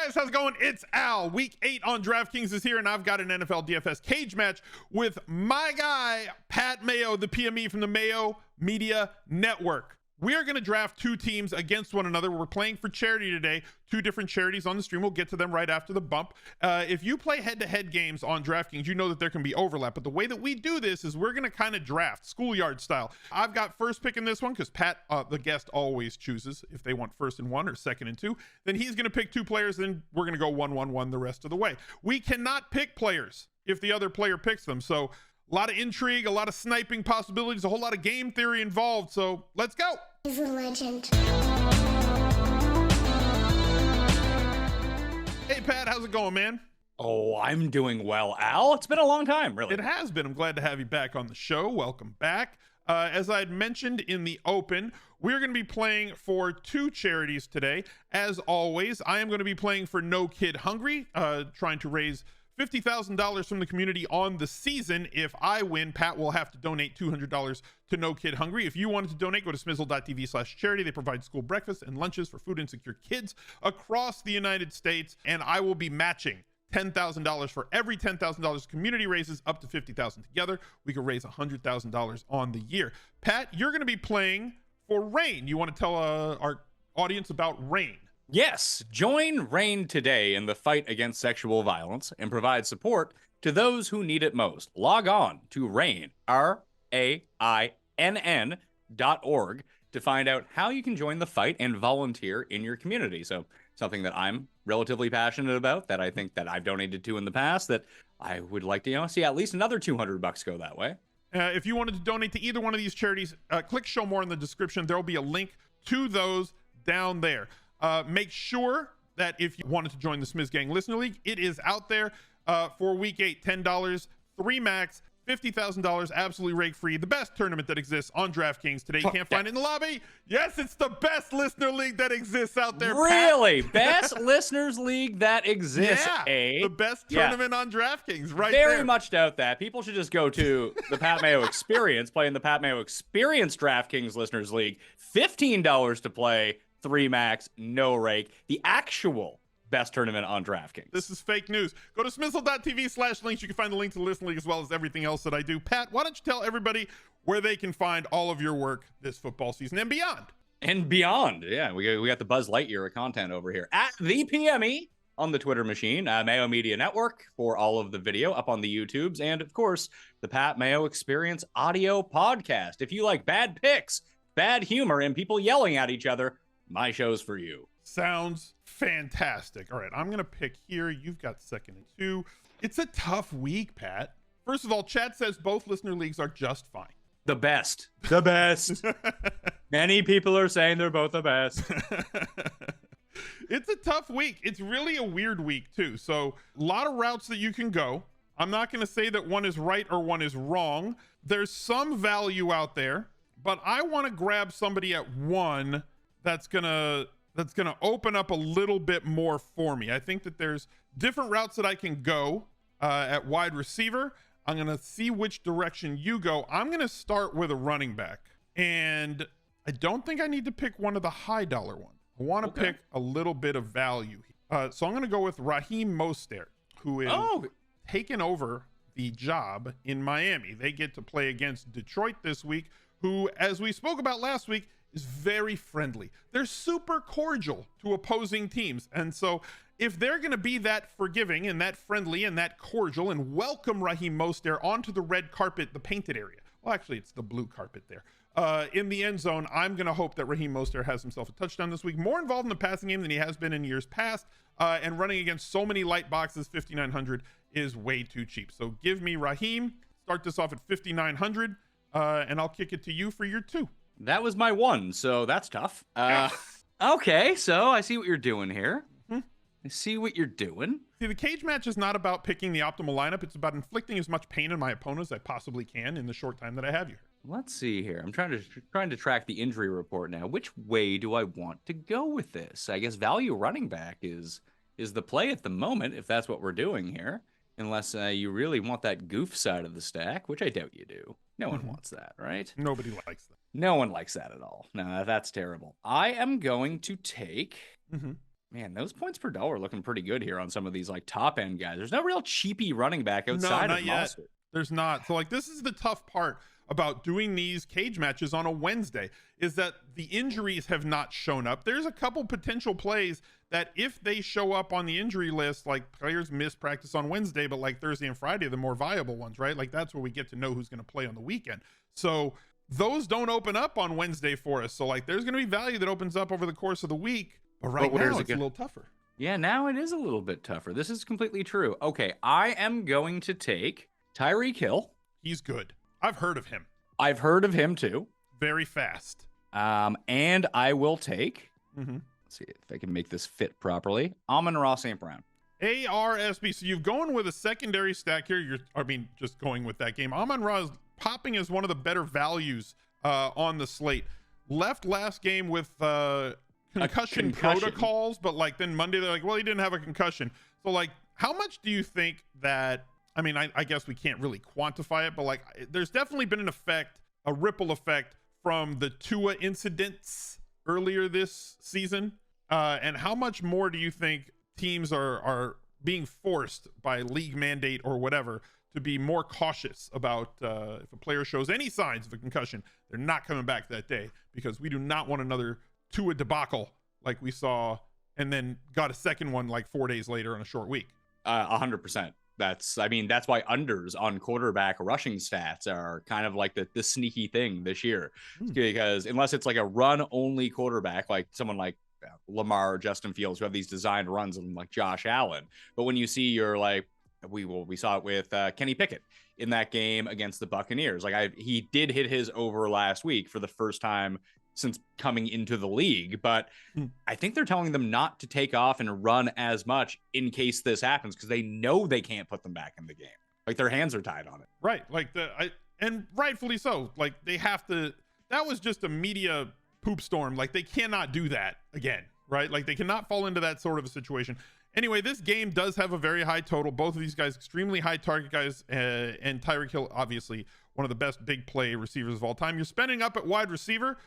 guys, how's it going? It's Al. Week 8 on Draftkings is here, and I've got an NFL DFS cage match with my guy, Pat Mayo, the PME from the Mayo Media Network. We are going to draft two teams against one another. We're playing for charity today. Two different charities on the stream. We'll get to them right after the bump. If you play head-to-head games on DraftKings, you know that there can be overlap. But the way that we do this is we're going to kind of draft schoolyard style. I've got first pick in this one because Pat, the guest, always chooses if they want first and 1 or second and 2. Then he's going to pick two players. Then we're going to go 1-1-1 the rest of the way. We cannot pick players if the other player picks them. So a lot of intrigue, a lot of sniping possibilities, a whole lot of game theory involved. So let's go. He's a legend. Hey, Pat, how's it going, man? Oh, I'm doing well, Al. It's been a long time, really. It has been. I'm glad to have you back on the show. Welcome back. As I had mentioned in the open, we're going to be playing for two charities today. As always, I am going to be playing for No Kid Hungry, trying to raise $50,000 from the community on the season. If I win, Pat will have to donate $200 to No Kid Hungry. If you wanted to donate, go to smizzle.tv/charity. They provide school breakfast and lunches for food insecure kids across the United States, and I will be matching $10,000 for every $10,000 community raises up to $50,000 together. We could raise $100,000 on the year. Pat, you're going to be playing for Rain. You want to tell our audience about Rain? Yes, join RAIN today in the fight against sexual violence and provide support to those who need it most. Log on to RAIN, RAINN.org to find out how you can join the fight and volunteer in your community. So something that I'm relatively passionate about, that I think that I've donated to in the past, that I would like to, see at least another $200 go that way. If you wanted to donate to either one of these charities, click show more in the description. There will be a link to those down there. Make sure that if you wanted to join the Smiz Gang Listener League, it is out there for week 8, $10, 3 max, $50,000, absolutely rake free. The best tournament that exists on DraftKings today. You can't find it in the lobby. Yes, it's the best listener league that exists out there. Really? Best listeners league that exists, yeah, the best tournament on DraftKings, right Very there. much doubt that. People should just go to the Pat Mayo Experience, play in the Pat Mayo Experience DraftKings Listeners League. $15 to play, 3 max, no rake. The actual best tournament on DraftKings. This is fake news. Go to smizzle.tv/links. You can find the link to the Listener League as well as everything else that I do. Pat, why don't you tell everybody where they can find all of your work this football season and beyond? And beyond. Yeah, we got the Buzz Lightyear of content over here. At the PME on the Twitter machine. Mayo Media Network for all of the video up on the YouTubes. And, of course, the Pat Mayo Experience audio podcast. If you like bad picks, bad humor, and people yelling at each other, my show's for you. Sounds fantastic. All right, I'm going to pick here. You've got second and 2. It's a tough week, Pat. First of all, chat says both listener leagues are just fine. The best. The best. Many people are saying they're both the best. It's a tough week. It's really a weird week, too. So a lot of routes that you can go. I'm not going to say that one is right or one is wrong. There's some value out there, but I want to grab somebody at 1 that's gonna open up a little bit more for me. I think that there's different routes that I can go at wide receiver. I'm gonna see which direction you go. I'm gonna start with a running back, and I don't think I need to pick one of the high dollar ones. I want to pick a little bit of value. So I'm gonna go with Raheem Mostert, who is taking over the job in Miami. They get to play against Detroit this week, who, as we spoke about last week, is very friendly. They're super cordial to opposing teams. And so if they're going to be that forgiving and that friendly and that cordial and welcome Raheem Mostert onto the red carpet, the painted area. Well, actually, it's the blue carpet there. In the end zone, I'm going to hope that Raheem Mostert has himself a touchdown this week. More involved in the passing game than he has been in years past. And running against so many light boxes, 5,900 is way too cheap. So give me Raheem. Start this off at 5,900. And I'll kick it to you for your 2. That was my 1, so that's tough. Okay, so I see what you're doing here. I see what you're doing. See, the cage match is not about picking the optimal lineup. It's about inflicting as much pain on my opponent as I possibly can in the short time that I have you. Let's see here. I'm trying to track the injury report now. Which way do I want to go with this? I guess value running back is the play at the moment, if that's what we're doing here. Unless you really want that goof side of the stack, which I doubt you do. No one wants that, right? Nobody likes that. No one likes that at all. No, that's terrible. I am going to take Man, those points per dollar looking pretty good here on some of these like top end guys. There's no real cheapy running back No, outside not of yet. Mostert. There's not. So like this is the tough part about doing these cage matches on a Wednesday, is that the injuries have not shown up. There's a couple potential plays that if they show up on the injury list, like players miss practice on Wednesday, but like Thursday and Friday are the more viable ones, right? Like that's where we get to know who's going to play on the weekend. So those don't open up on Wednesday for us. So like there's going to be value that opens up over the course of the week, but right now it's a little tougher. Yeah, now it is a little bit tougher. This is completely true. Okay, I am going to take Tyreek Hill. He's good. I've heard of him. I've heard of him too. Very fast. And I will take, let's see if I can make this fit properly, Amon-Ra St. Brown. ARSB. So you've going with a secondary stack here. Just going with that game. Amon-Ra is popping as one of the better values on the slate. Left last game with concussion protocols, but like then Monday they're like, well, he didn't have a concussion. So like, how much do you think that, I mean, I guess we can't really quantify it, but like there's definitely been an effect, a ripple effect from the Tua incidents earlier this season. And how much more do you think teams are being forced by league mandate or whatever to be more cautious about if a player shows any signs of a concussion, they're not coming back that day, because we do not want another Tua debacle like we saw and then got a second one like 4 days later on a short week. 100%. That's why unders on quarterback rushing stats are kind of like the sneaky thing this year, because unless it's like a run only quarterback, like someone like Lamar or Justin Fields, who have these designed runs, and like Josh Allen. But when you see your like, we saw it with Kenny Pickett in that game against the Buccaneers. Like he did hit his over last week for the first time since coming into the league, but I think they're telling them not to take off and run as much in case this happens, because they know they can't put them back in the game. Like their hands are tied on it. Right. Like and rightfully so. Like they have to, that was just a media poop storm. Like they cannot do that again, right? Like they cannot fall into that sort of a situation. Anyway, this game does have a very high total. Both of these guys, extremely high target guys, and Tyreek Hill, obviously one of the best big play receivers of all time. You're spending up at wide receiver.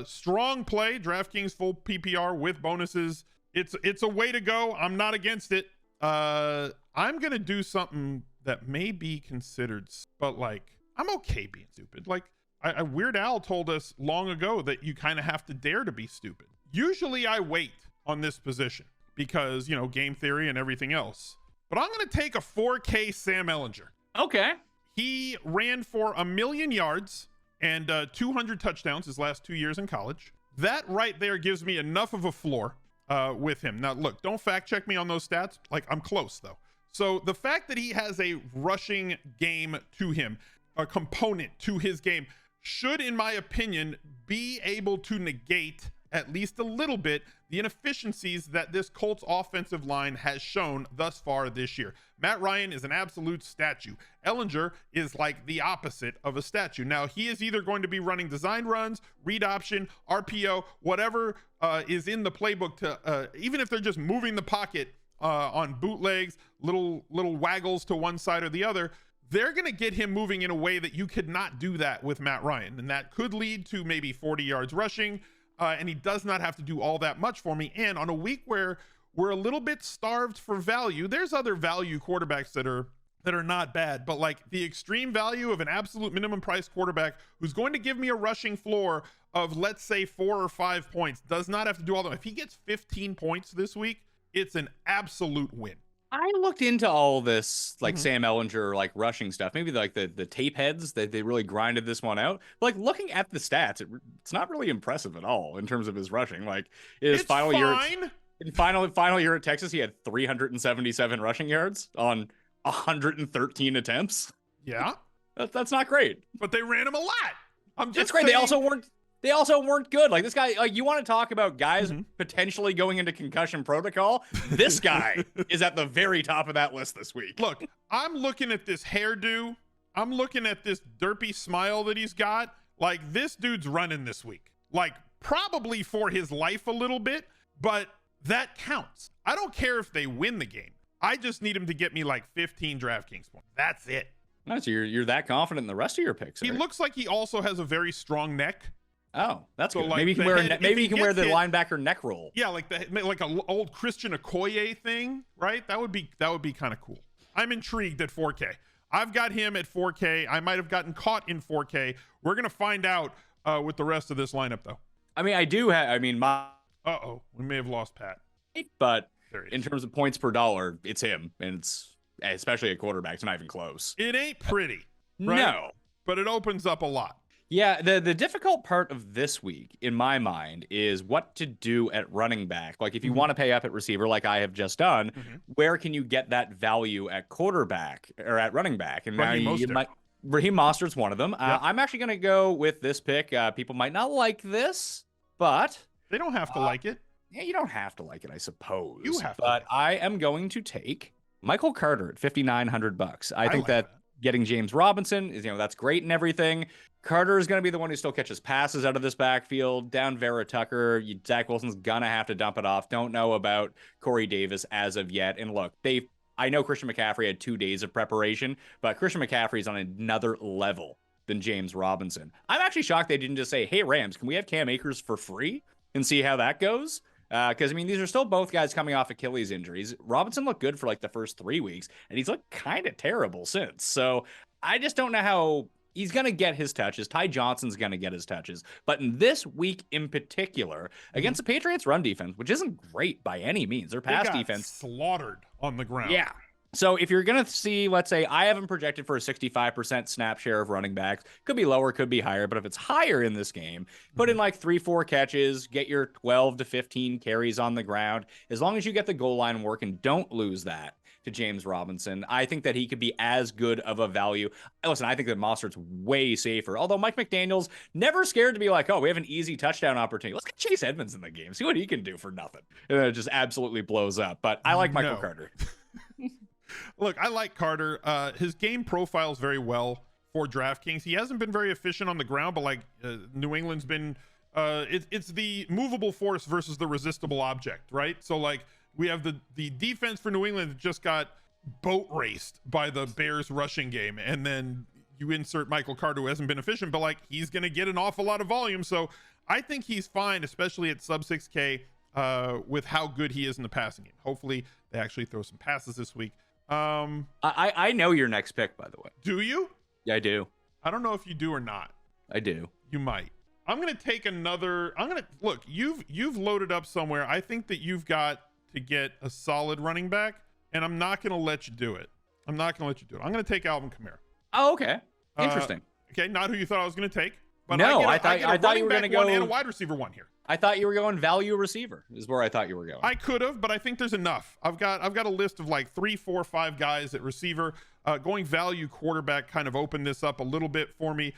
Strong play, DraftKings full PPR with bonuses. It's a way to go. I'm not against it. I'm gonna do something that may be considered, but like I'm okay being stupid. Like Weird Al told us long ago that you kind of have to dare to be stupid. Usually I wait on this position because, you know, game theory and everything else. But I'm gonna take a 4K Sam Ehlinger. Okay. He ran for 1 million yards and 200 touchdowns his last 2 years in college. That right there gives me enough of a floor with him. Now, look, don't fact check me on those stats. Like, I'm close, though. So the fact that he has a rushing game to him, a component to his game, should, in my opinion, be able to negate at least a little bit the inefficiencies that this Colts offensive line has shown thus far this year. Matt Ryan is an absolute statue. Ehlinger is like the opposite of a statue. Now, he is either going to be running design runs, read option, RPO, whatever is in the playbook to, even if they're just moving the pocket on bootlegs, little waggles to one side or the other, they're going to get him moving in a way that you could not do that with Matt Ryan. And that could lead to maybe 40 yards rushing. And he does not have to do all that much for me. And on a week where we're a little bit starved for value, there's other value quarterbacks that are not bad, but like the extreme value of an absolute minimum price quarterback who's going to give me a rushing floor of, let's say, 4 or 5 points, does not have to do all that. If he gets 15 points this week, it's an absolute win. I looked into all this, like Sam Ehlinger, like rushing stuff. Maybe like the tape heads, they really grinded this one out. But like looking at the stats, it's not really impressive at all in terms of his rushing. Like his final year at Texas, he had 377 rushing yards on 113 attempts. Yeah, that's not great. But they ran him a lot. It's great. Saying... They also weren't good. Like this guy, like you want to talk about guys potentially going into concussion protocol. This guy is at the very top of that list this week. Look, I'm looking at this hairdo. I'm looking at this derpy smile that he's got. Like this dude's running this week. Like probably for his life a little bit, but that counts. I don't care if they win the game. I just need him to get me like 15 DraftKings points. That's it. No, so you're that confident in the rest of your picks. He looks like he also has a very strong neck. Oh, that's So, good. like, Maybe you can the wear head- maybe if you can he wear gets the hit- linebacker neck roll. Yeah, like an old Christian Okoye thing, right? That would be kind of cool. I'm intrigued at 4K. I've got him at 4K. I might have gotten caught in 4K. We're gonna find out with the rest of this lineup, though. I mean, I do have. I mean, my. We may have lost Pat. But There he is. in terms of points per dollar, it's him, and it's especially at quarterback. It's not even close. It ain't pretty, right? No. But it opens up a lot. Yeah, the difficult part of this week, in my mind, is what to do at running back. Like, if you want to pay up at receiver, like I have just done, where can you get that value at quarterback or at running back? And Raheem now Mostert. Raheem Mostert's one of them. I'm actually going to go with this pick. People might not like this, but They don't have to like it. yeah, you don't have to like it, I suppose. You have to but like it. I am going to take Michael Carter at $5,900. I think like that getting James Robinson is, that's great and everything. Carter is going to be the one who still catches passes out of this backfield. Down Vera Tucker, Zach Wilson's going to have to dump it off. Don't know about Corey Davis as of yet. And look, I know Christian McCaffrey had 2 days of preparation, but Christian McCaffrey is on another level than James Robinson. I'm actually shocked they didn't just say, hey, Rams, can we have Cam Akers for free and see how that goes? Because, I mean, these are still both guys coming off Achilles injuries. Robinson looked good for like the first 3 weeks, and he's looked kind of terrible since. So I just don't know how he's going to get his touches. Ty Johnson's going to get his touches. But in this week in particular, against the Patriots run defense, which isn't great by any means, their pass defense slaughtered on the ground. Yeah. So if you're going to see, let's say, I haven't projected for a 65% snap share of running backs. Could be lower, could be higher. But if it's higher in this game, put in like 3-4 catches, get your 12 to 15 carries on the ground. As long as you get the goal line work and don't lose that to James Robinson, I think that he could be as good of a value. Listen, I think that Mostert's way safer. Although Mike McDaniel's never scared to be like, oh, we have an easy touchdown opportunity. Let's get Chase Edmonds in the game. See what he can do for nothing. And then it just absolutely blows up. But I like Michael Carter. Look, I like Carter. His game profiles very well for DraftKings. He hasn't been very efficient on the ground, but like New England's been, it's the movable force versus the resistible object, right? So like we have the defense for New England that just got boat raced by the Bears rushing game, and then you insert Michael Carter, who hasn't been efficient, but like he's going to get an awful lot of volume. So I think he's fine, especially at sub 6K, with how good he is in the passing game. Hopefully they actually throw some passes this week. I know your next pick, by the way. Do you? Yeah, I do. I don't know if you do or not. I do. You might. I'm gonna take another. Look. You've loaded up somewhere. I think that you've got to get a solid running back, and I'm not gonna let you do it. I'm gonna take Alvin Kamara. Oh, okay. Interesting. Okay, not who you thought I was gonna take. But no, I thought you were gonna go and a wide receiver one here. I thought you were going value receiver is where I thought you were going. I could have, but I think there's enough. I've got a list of like 3, 4, 5 guys at receiver. Going value quarterback kind of opened this up a little bit for me.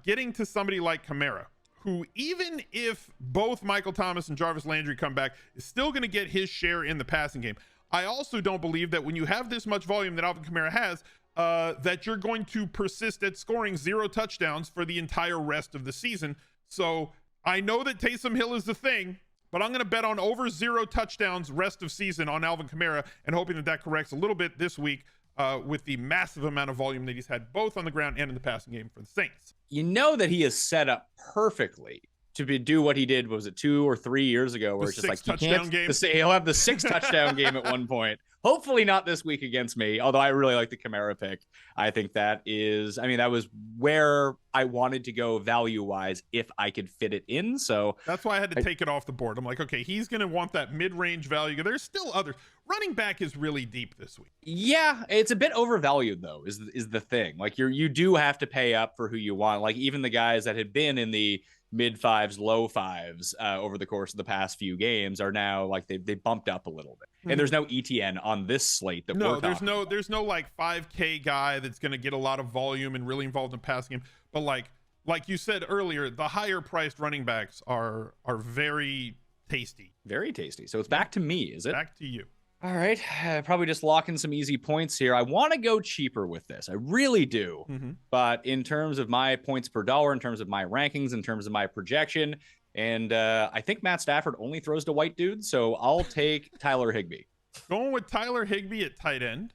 Getting to somebody like Kamara, who even if both Michael Thomas and Jarvis Landry come back, is still going to get his share in the passing game. I also don't believe that when you have this much volume that Alvin Kamara has, that you're going to persist at scoring 0 touchdowns for the entire rest of the season. So I know that Taysom Hill is the thing, but I'm going to bet on over 0 touchdowns rest of season on Alvin Kamara, and hoping that corrects a little bit this week with the massive amount of volume that he's had both on the ground and in the passing game for the Saints. You know that he is set up perfectly to do what he did, was it 2 or 3 years ago, where it's just like he'll have the 6 touchdown game at one point. Hopefully not this week against me, although I really like the Kamara pick. I think that was where I wanted to go value-wise if I could fit it in. So that's why I had to take it off the board. I'm like, okay, he's going to want that mid-range value. There's still others. Running back is really deep this week. Yeah, it's a bit overvalued, though, is the thing. Like, you do have to pay up for who you want. Like, even the guys that had been in the mid 5s, low 5s over the course of the past few games are now like they bumped up a little bit. And there's no ETN on this slate that there's no like 5K guy that's going to get a lot of volume and really involved in passing game. But like you said earlier, the higher priced running backs are very tasty. Very tasty. So it's back to me, is it? Back to you. All right, probably just lock in some easy points here. I want to go cheaper with this. I really do. But in terms of my points per dollar, in terms of my rankings, in terms of my projection, and I think Matt Stafford only throws to white dudes, so I'll take Tyler Higbee. Going with Tyler Higbee at tight end.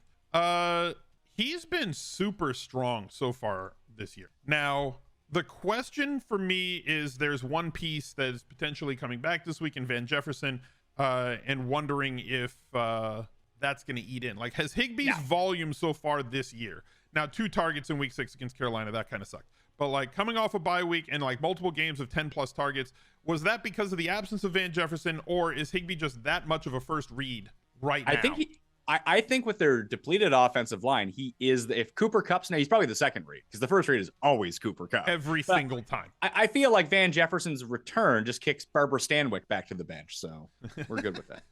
He's been super strong so far this year. Now, The question for me is there's one piece that is potentially coming back this week in Van Jefferson, and wondering if that's going to eat in. Like, has Higbee's volume so far this year? Now, 2 targets in week 6 against Carolina, that kind of sucked. But like coming off a bye week and like multiple games of 10 plus targets, was that because of the absence of Van Jefferson, or is Higbee just that much of a first read right now? I think with their depleted offensive line, he is if Cooper Kupp's now, he's probably the second read, because the first read is always Cooper Kupp every single time. I feel like Van Jefferson's return just kicks Barbara Stanwyck back to the bench, so we're good with that.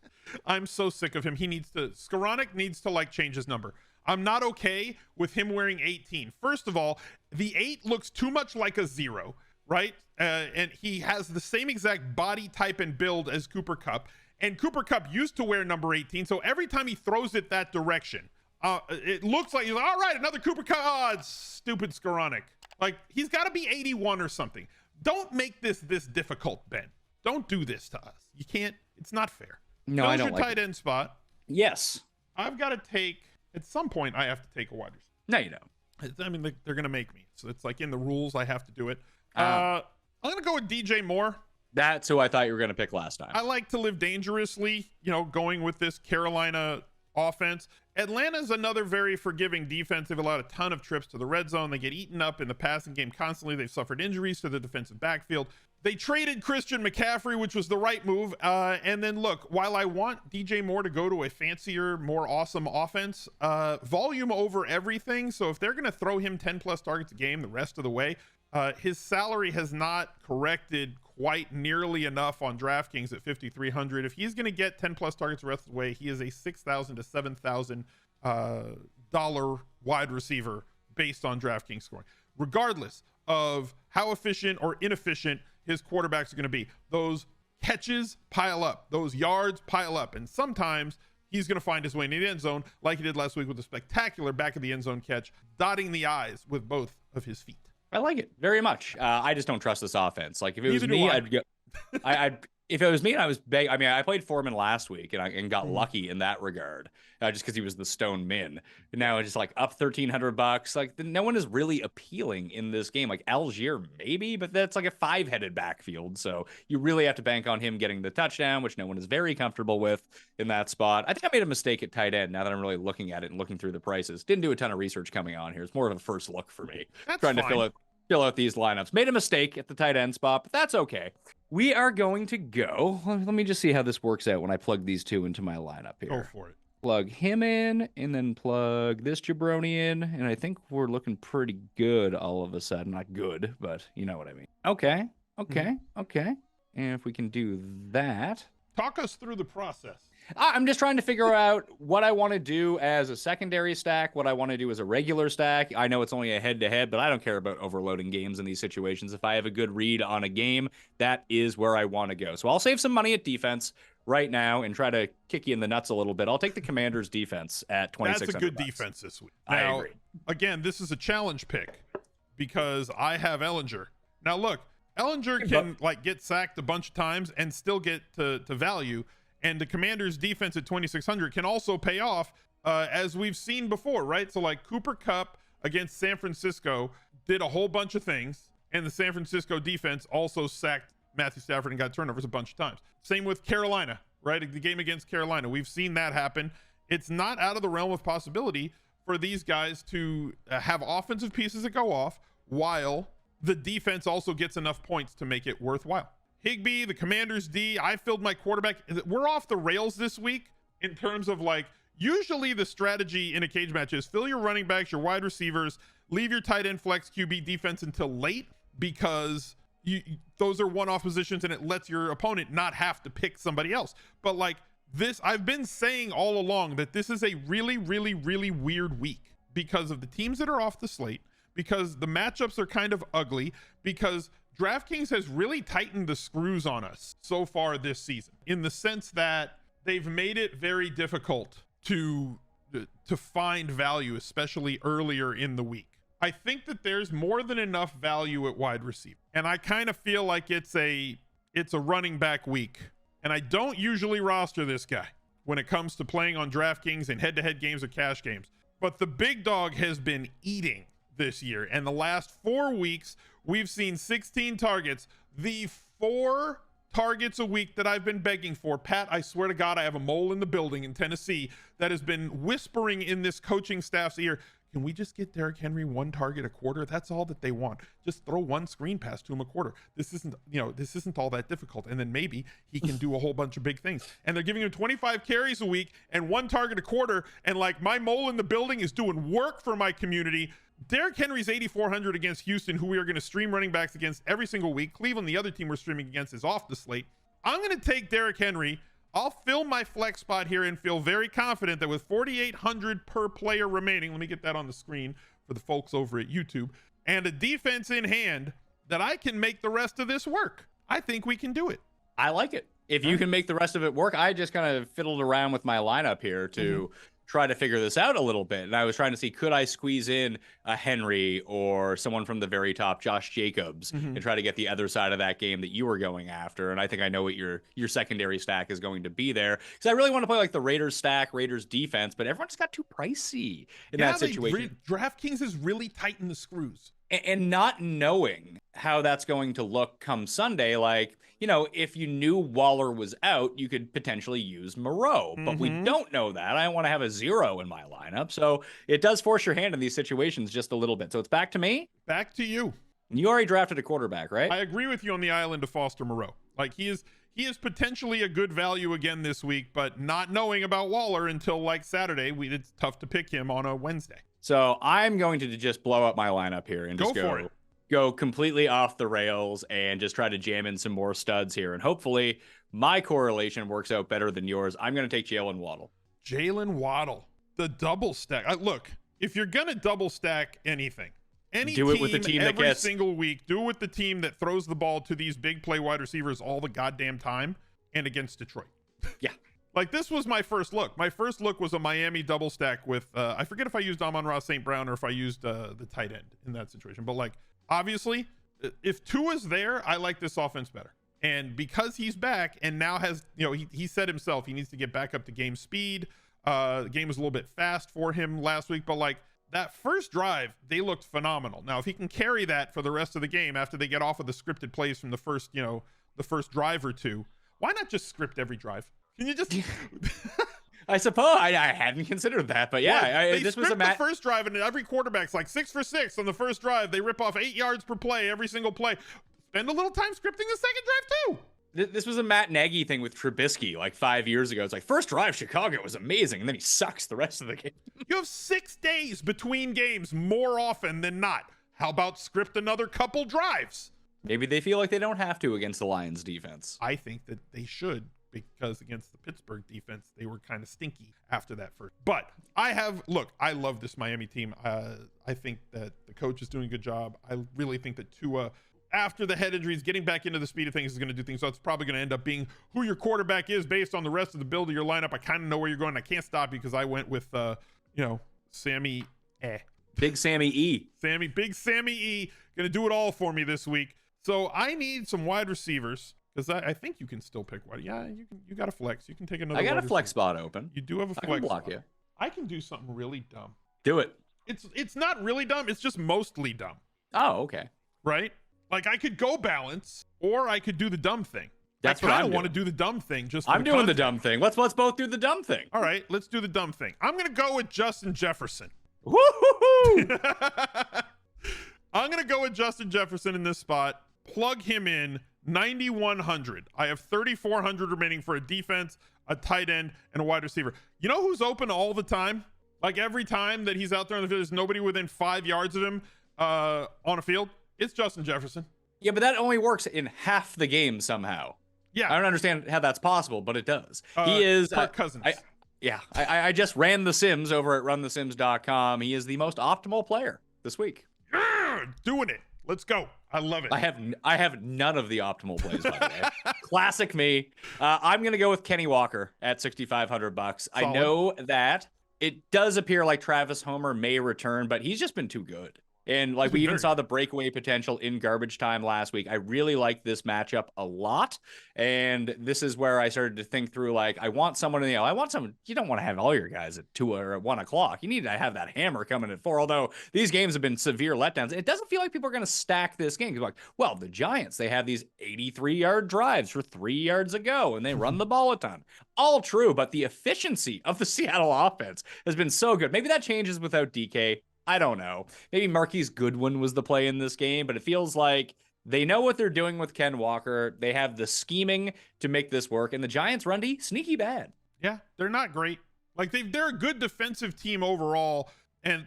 I'm so sick of him. Skoranek needs to like change his number. I'm not okay with him wearing 18. First of all, the 8 looks too much like a 0, right? And he has the same exact body type and build as Cooper Kupp. And Cooper Kupp used to wear number 18. So every time he throws it that direction, it looks like he's like, all right, another Cooper Kupp. Oh, it's stupid Skoranek. Like, he's got to be 81 or something. Don't make this difficult, Ben. Don't do this to us. You can't. It's not fair. No, I don't your like tight end spot. Yes. I've got to take, at some point, I have to take a wide receiver. No, you don't. I mean, they're going to make me. So it's like in the rules, I have to do it. I'm going to go with DJ Moore. That's who I thought you were going to pick last time. I like to live dangerously, going with this Carolina offense. Atlanta's another very forgiving defense. They've allowed a ton of trips to the red zone. They get eaten up in the passing game constantly. They've suffered injuries to the defensive backfield. They traded Christian McCaffrey, which was the right move. And then look, while I want DJ Moore to go to a fancier, more awesome offense, volume over everything. So if they're going to throw him 10 plus targets a game the rest of the way, his salary has not corrected quite nearly enough on DraftKings at 5,300. If he's going to get 10 plus targets the rest of the way, he is a $6,000 to $7,000 dollar wide receiver based on DraftKings scoring, regardless of how efficient or inefficient his quarterbacks are going to be. Those catches pile up, those yards pile up, and sometimes he's going to find his way in the end zone like he did last week with a spectacular back of the end zone catch, dotting the I's with both of his feet. I like it very much. I just don't trust this offense. Like if it was me, I'd go. If it was me and I was big, I mean, I played Foreman last week and got lucky in that regard, just because he was the stone min. And now it's just like up $1,300. Like no one is really appealing in this game. Like Algier maybe, but that's like a 5-headed backfield. So you really have to bank on him getting the touchdown, which no one is very comfortable with in that spot. I think I made a mistake at tight end now that I'm really looking at it and looking through the prices. Didn't do a ton of research coming on here. It's more of a first look for me. That's trying fine. to fill out these lineups. Made a mistake at the tight end spot, but that's okay. We are going to go. Let me just see how this works out when I plug these two into my lineup here. Go for it. Plug him in and then plug this jabroni in. And I think we're looking pretty good all of a sudden. Not good, but you know what I mean. Okay. And if we can do that. Talk us through the process. I'm just trying to figure out what I want to do as a secondary stack, what I want to do as a regular stack. I know it's only a head-to-head, but I don't care about overloading games in these situations. If I have a good read on a game, that is where I want to go. So I'll save some money at defense right now and try to kick you in the nuts a little bit. I'll take the Commanders' defense at $2,600. That's a good defense this week. I Now, agree. Again, this is a challenge pick because I have Ellinger. Now, look, Ellinger can get sacked a bunch of times and still get to value. And the Commanders' defense at 2,600 can also pay off, as we've seen before, right? So like Cooper Kupp against San Francisco did a whole bunch of things, and the San Francisco defense also sacked Matthew Stafford and got turnovers a bunch of times. Same with Carolina, right? The game against Carolina, we've seen that happen. It's not out of the realm of possibility for these guys to have offensive pieces that go off while the defense also gets enough points to make it worthwhile. Higbee, the Commanders D, I filled my quarterback. We're off the rails this week in terms of usually the strategy in a cage match is fill your running backs, your wide receivers, leave your tight end flex QB defense until late because those are one-off positions and it lets your opponent not have to pick somebody else. But this, I've been saying all along that this is a really, really, really weird week because of the teams that are off the slate, because the matchups are kind of ugly, because DraftKings has really tightened the screws on us so far this season in the sense that they've made it very difficult to find value, especially earlier in the week. I think that there's more than enough value at wide receiver, and I kind of feel like it's a running back week, and I don't usually roster this guy when it comes to playing on DraftKings and head-to-head games or cash games, but the big dog has been eating this year. And the last 4 weeks, we've seen 16 targets. The 4 targets a week that I've been begging for. Pat, I swear to God, I have a mole in the building in Tennessee that has been whispering in this coaching staff's ear, can we just get Derrick Henry 1 target a quarter? That's all that they want. Just throw 1 screen pass to him a quarter. This isn't all that difficult. And then maybe he can do a whole bunch of big things. And they're giving him 25 carries a week and 1 target a quarter. And like, my mole in the building is doing work for my community. Derrick Henry's 8,400 against Houston, who we are going to stream running backs against every single week. Cleveland, the other team we're streaming against, is off the slate. I'm going to take Derrick Henry. I'll fill my flex spot here and feel very confident that with 4,800 per player remaining, let me get that on the screen for the folks over at YouTube, and a defense in hand, that I can make the rest of this work. I think we can do it. I like it. If you can make the rest of it work, I just kind of fiddled around with my lineup here to try to figure this out a little bit. And I was trying to see, could I squeeze in a Henry or someone from the very top, Josh Jacobs, and try to get the other side of that game that you were going after. And I think I know what your secondary stack is going to be there. Because I really want to play like the Raiders stack, Raiders defense, but everyone just got too pricey in that situation. DraftKings has really tightened the screws. And not knowing how that's going to look come Sunday, like, you know, if you knew Waller was out, you could potentially use Moreau, but we don't know that. I want to have a 0 in my lineup. So it does force your hand in these situations just a little bit. So it's back to me. Back to you. You already drafted a quarterback, right? I agree with you on the island of Foster Moreau. Like, he is potentially a good value again this week, but not knowing about Waller until like Saturday, it's tough to pick him on a Wednesday. So I'm going to just blow up my lineup here and just go completely off the rails and just try to jam in some more studs here. And hopefully my correlation works out better than yours. I'm going to take Jalen Waddle. Jalen Waddle, the double stack. Look, if you're going to double stack anything, do it with the team every that single week, do it with the team that throws the ball to these big play wide receivers all the goddamn time, and against Detroit. Yeah. Like, this was my first look. My first look was a Miami double stack with, I forget if I used Amon-Ra St. Brown or if I used the tight end in that situation. But, like, obviously, if Tua's there, I like this offense better. And because he's back and now has, you know, he said himself he needs to get back up to game speed. The game was a little bit fast for him last week. But, like, that first drive, they looked phenomenal. Now, if he can carry that for the rest of the game after they get off of the scripted plays from the first drive or two, why not just script every drive? Can you just I suppose I hadn't considered that, but yeah, this was the first drive, and every quarterback's like 6 for 6 on the first drive. They rip off 8 yards per play every single play. Spend a little time scripting the second drive too. This was a Matt Nagy thing with Trubisky like 5 years ago. It's like, first drive Chicago was amazing, and then he sucks the rest of the game. You have 6 days between games more often than not. How about script another couple drives? Maybe they feel like they don't have to against the Lions defense. I think that they should, because against the Pittsburgh defense, they were kind of stinky after that first. But I love this Miami team. I think that the coach is doing a good job. I really think that Tua, after the head injuries, getting back into the speed of things is going to do things. So it's probably going to end up being who your quarterback is based on the rest of the build of your lineup. I kind of know where you're going. I can't stop you because I went with, Sammy. Big Sammy E. Big Sammy E. Going to do it all for me this week. So I need some wide receivers. Because I think you can still pick one. Yeah, you got a flex. You can take another. I got a flex spot open. You do have a flex. I can block you. I can do something really dumb. Do it. It's not really dumb. It's just mostly dumb. Oh, okay. Right? Like, I could go balance, or I could do the dumb thing. That's what I want to do the dumb thing. I'm doing the dumb thing. Let's both do the dumb thing. All right, let's do the dumb thing. I'm gonna go with Justin Jefferson. Woo-hoo-hoo! I'm gonna go with Justin Jefferson in this spot. Plug him in. 9,100. I have 3,400 remaining for a defense, a tight end, and a wide receiver. You know who's open all the time? Like, every time that he's out there on the field, there's nobody within 5 yards of him on a field. It's Justin Jefferson. Yeah, but that only works in half the game somehow. Yeah. I don't understand how that's possible, but it does. He is Kirk Cousins. I just ran the Sims over at runthesims.com. He is the most optimal player this week. Doing it. Let's go. I love it. I have none of the optimal plays, by the way. Classic me. I'm gonna go with Kenny Walker at $6,500. I know that it does appear like Travis Homer may return, but he's just been too good. And like He's we been even very saw good. the breakaway potential in garbage time last week. I really like this matchup a lot. And this is where I started to think through, like, I want someone, I want someone, you don't want to have all your guys at 2 or at 1 o'clock. You need to have that hammer coming at 4. Although these games have been severe letdowns. It doesn't feel like people are going to stack this game. Like, well, the Giants, they have these 83-yard drives for 3 yards ago and they run the ball a ton. All true, but the efficiency of the Seattle offense has been so good. Maybe that changes without DK. I don't know. Maybe Marquise Goodwin was the play in this game, but it feels like they know what they're doing with Ken Walker. They have the scheming to make this work. And the Giants' run D, sneaky bad. Yeah, they're not great. Like they're a good defensive team overall,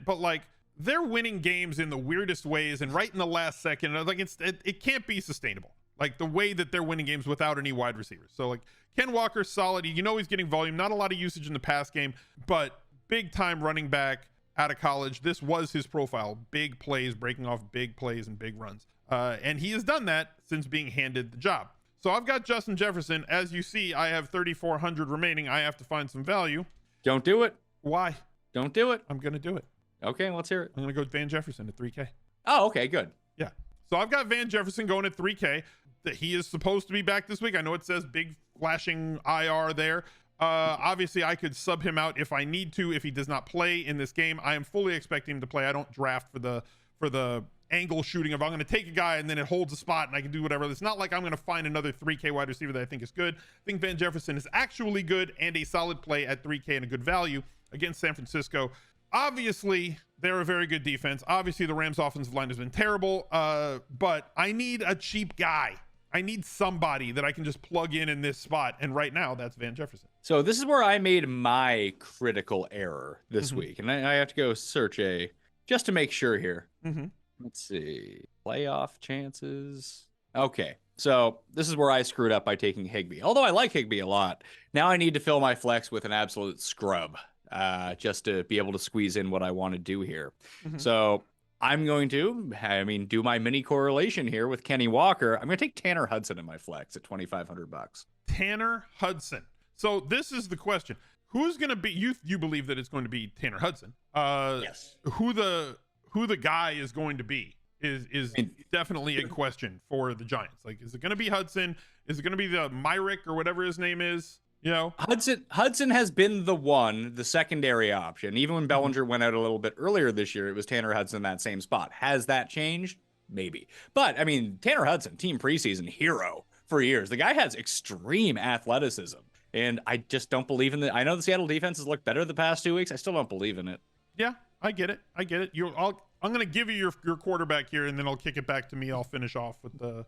but like they're winning games in the weirdest ways and right in the last second. Like it can't be sustainable. Like the way that they're winning games without any wide receivers. So like Ken Walker's solid. You know he's getting volume. Not a lot of usage in the pass game, but big time running back out of college. This was his profile. Big plays, breaking off big plays and big runs. And he has done that since being handed the job. So I've got Justin Jefferson. As you see, I have 3,400 remaining. I have to find some value. Don't do it. Why? Don't do it. I'm going to do it. Okay, let's hear it. I'm going to go with Van Jefferson at 3K. Oh, okay, good. Yeah. So I've got Van Jefferson going at 3K. That he is supposed to be back this week. I know it says big flashing IR there. Obviously, I could sub him out if I need to if he does not play in this game. I am fully expecting him to play. I don't draft for the angle shooting of I'm going to take a guy and then it holds a spot and I can do whatever. It's not like I'm going to find another 3K wide receiver that I think is good. I think Van Jefferson is actually good and a solid play at 3K and a good value against San Francisco. Obviously, they're a very good defense. Obviously, the Rams' offensive line has been terrible, but I need a cheap guy. I need somebody that I can just plug in this spot. And right now, that's Van Jefferson. So this is where I made my critical error this week. And I have to go search just to make sure here. Let's see. Playoff chances. Okay. So this is where I screwed up by taking Higbee. Although I like Higbee a lot. Now I need to fill my flex with an absolute scrub just to be able to squeeze in what I want to do here. So I'm going to, do my mini correlation here with Kenny Walker. I'm going to take Tanner Hudson in my flex at $2,500. Tanner Hudson. So this is the question. Who's going to be, you believe that it's going to be Tanner Hudson. Yes. Who the guy is going to be is definitely a question for the Giants. Like, is it going to be Hudson? Is it going to be the Myrick or whatever his name is? You know, Hudson has been the secondary option. Even when Bellinger went out a little bit earlier this year, it was Tanner Hudson in that same spot. Has that changed? Maybe. But I mean, Tanner Hudson, team preseason hero for years. The guy has extreme athleticism. And I just don't believe in it. I know the Seattle defense has looked better the past 2 weeks. I still don't believe in it. Yeah, I get it. I'm going to give you your quarterback here, and then I'll kick it back to me. I'll finish off with the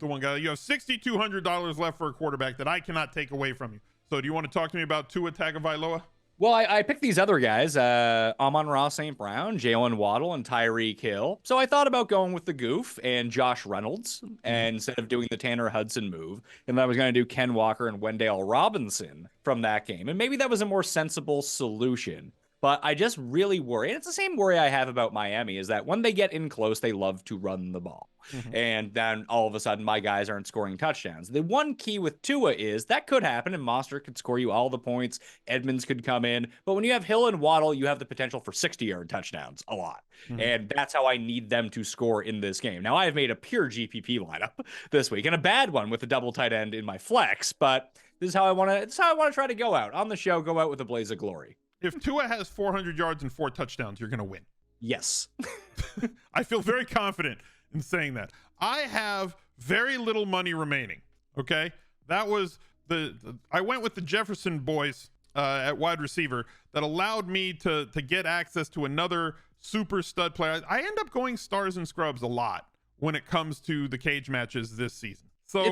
one guy. You have $6,200 left for a quarterback that I cannot take away from you. So do you want to talk to me about Tua Tagovailoa? Well, I picked these other guys, Amon-Ra St. Brown, Jalen Waddle, and Tyreek Hill. So I thought about going with the goof and Josh Reynolds instead of doing the Tanner Hudson move. And then I was going to do Ken Walker and Wendell Robinson from that game. And maybe that was a more sensible solution. But I just really worry, and it's the same worry I have about Miami, is that when they get in close, they love to run the ball. And then all of a sudden, my guys aren't scoring touchdowns. The one key with Tua is that could happen, and Mostert could score you all the points. Edmonds could come in. But when you have Hill and Waddle, you have the potential for 60-yard touchdowns a lot. And that's how I need them to score in this game. Now, I have made a pure GPP lineup this week, and a bad one with a double tight end in my flex. But this is how I want to try to go out on the show. Go out with a blaze of glory. If Tua has 400 yards and 4 touchdowns, you're going to win. Yes. I feel very confident in saying that. I have very little money remaining. Okay. That was I went with the Jefferson boys at wide receiver that allowed me to get access to another super stud player. I end up going stars and scrubs a lot when it comes to the cage matches this season. So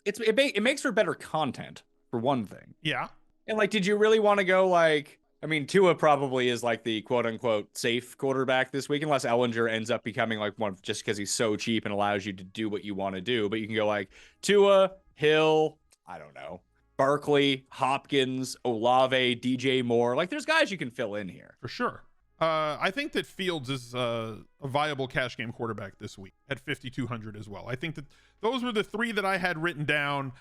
it makes for better content for one thing. Yeah. And like, did you really want to go Tua probably is like the quote unquote safe quarterback this week, unless Ellinger ends up becoming like one just because he's so cheap and allows you to do what you want to do. But you can go like Tua, Hill, I don't know, Barkley, Hopkins, Olave, DJ Moore. Like there's guys you can fill in here. For sure. I think that Fields is a viable cash game quarterback this week at 5,200 as well. I think that those were the 3 that I had written down.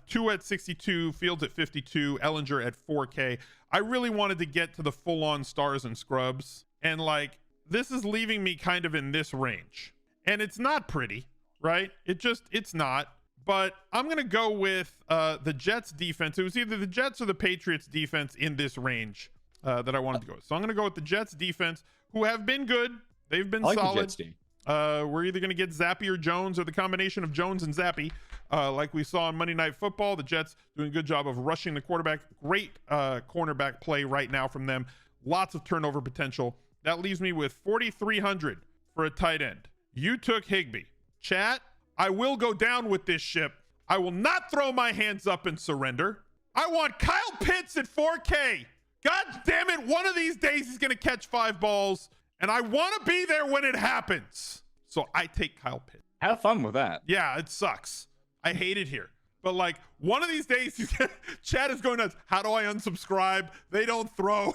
Tua at 62, Fields at 52, Ellinger at 4K. I really wanted to get to the full-on stars and scrubs, and like this is leaving me kind of in this range. And it's not pretty, right? It's not. But I'm going to go with the Jets defense. It was either the Jets or the Patriots defense in this range that I wanted to go with. So I'm going to go with the Jets defense, who have been good. They've been solid. The Jets team. We're either going to get Zappy or Jones, or the combination of Jones and Zappy, like we saw on Monday Night Football. The Jets doing a good job of rushing the quarterback. Great cornerback play right now from them. Lots of turnover potential. That leaves me with 4,300 for a tight end. You took Higbee. Chat, I will go down with this ship. I will not throw my hands up and surrender. I want Kyle Pitts at 4K. God damn it. One of these days he's going to catch 5 balls, and I want to be there when it happens. So I take Kyle Pitts. Have fun with that. Yeah, it sucks. I hate it here. But like one of these days, Chad is going nuts. How do I unsubscribe? They don't throw.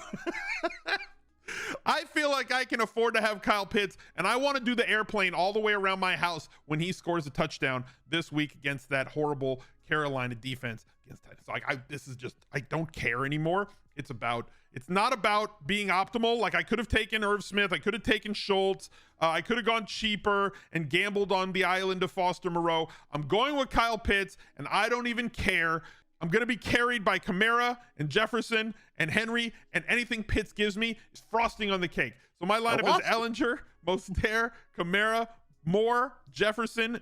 I feel like I can afford to have Kyle Pitts, and I want to do the airplane all the way around my house when he scores a touchdown this week against that horrible Carolina defense. So I don't care anymore. It's not about being optimal. Like, I could have taken Irv Smith. I could have taken Schultz. I could have gone cheaper and gambled on the island of Foster Moreau. I'm going with Kyle Pitts, and I don't even care. I'm going to be carried by Kamara and Jefferson and Henry, and anything Pitts gives me is frosting on the cake. So my lineup is Ellinger, Mostert, Kamara, Moore, Jefferson,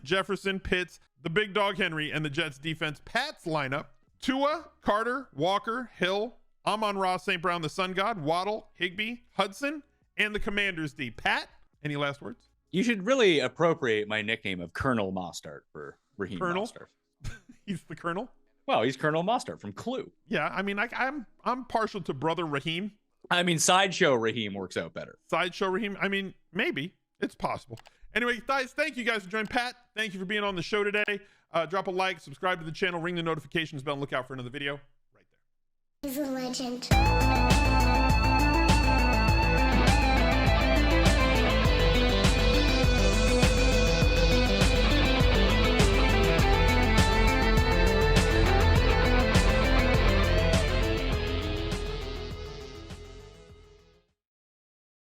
Pitts, the big dog Henry, and the Jets defense. Pat's lineup: Tua, Carter, Walker, Hill, Amon-Ra, St. Brown, the Sun God, Waddle, Higbee, Hudson, and the Commanders D. Pat, any last words? You should really appropriate my nickname of Colonel Mostert for Raheem Mostert. He's the Colonel? Well, he's Colonel Mostert from Clue. Yeah, I mean, I'm partial to Brother Raheem. I mean, Sideshow Raheem works out better. Sideshow Raheem? I mean, maybe. It's possible. Anyway, guys, thank you guys for joining. Pat, thank you for being on the show today. Drop a like, subscribe to the channel, ring the notifications bell, and look out for another video right there. He's a legend.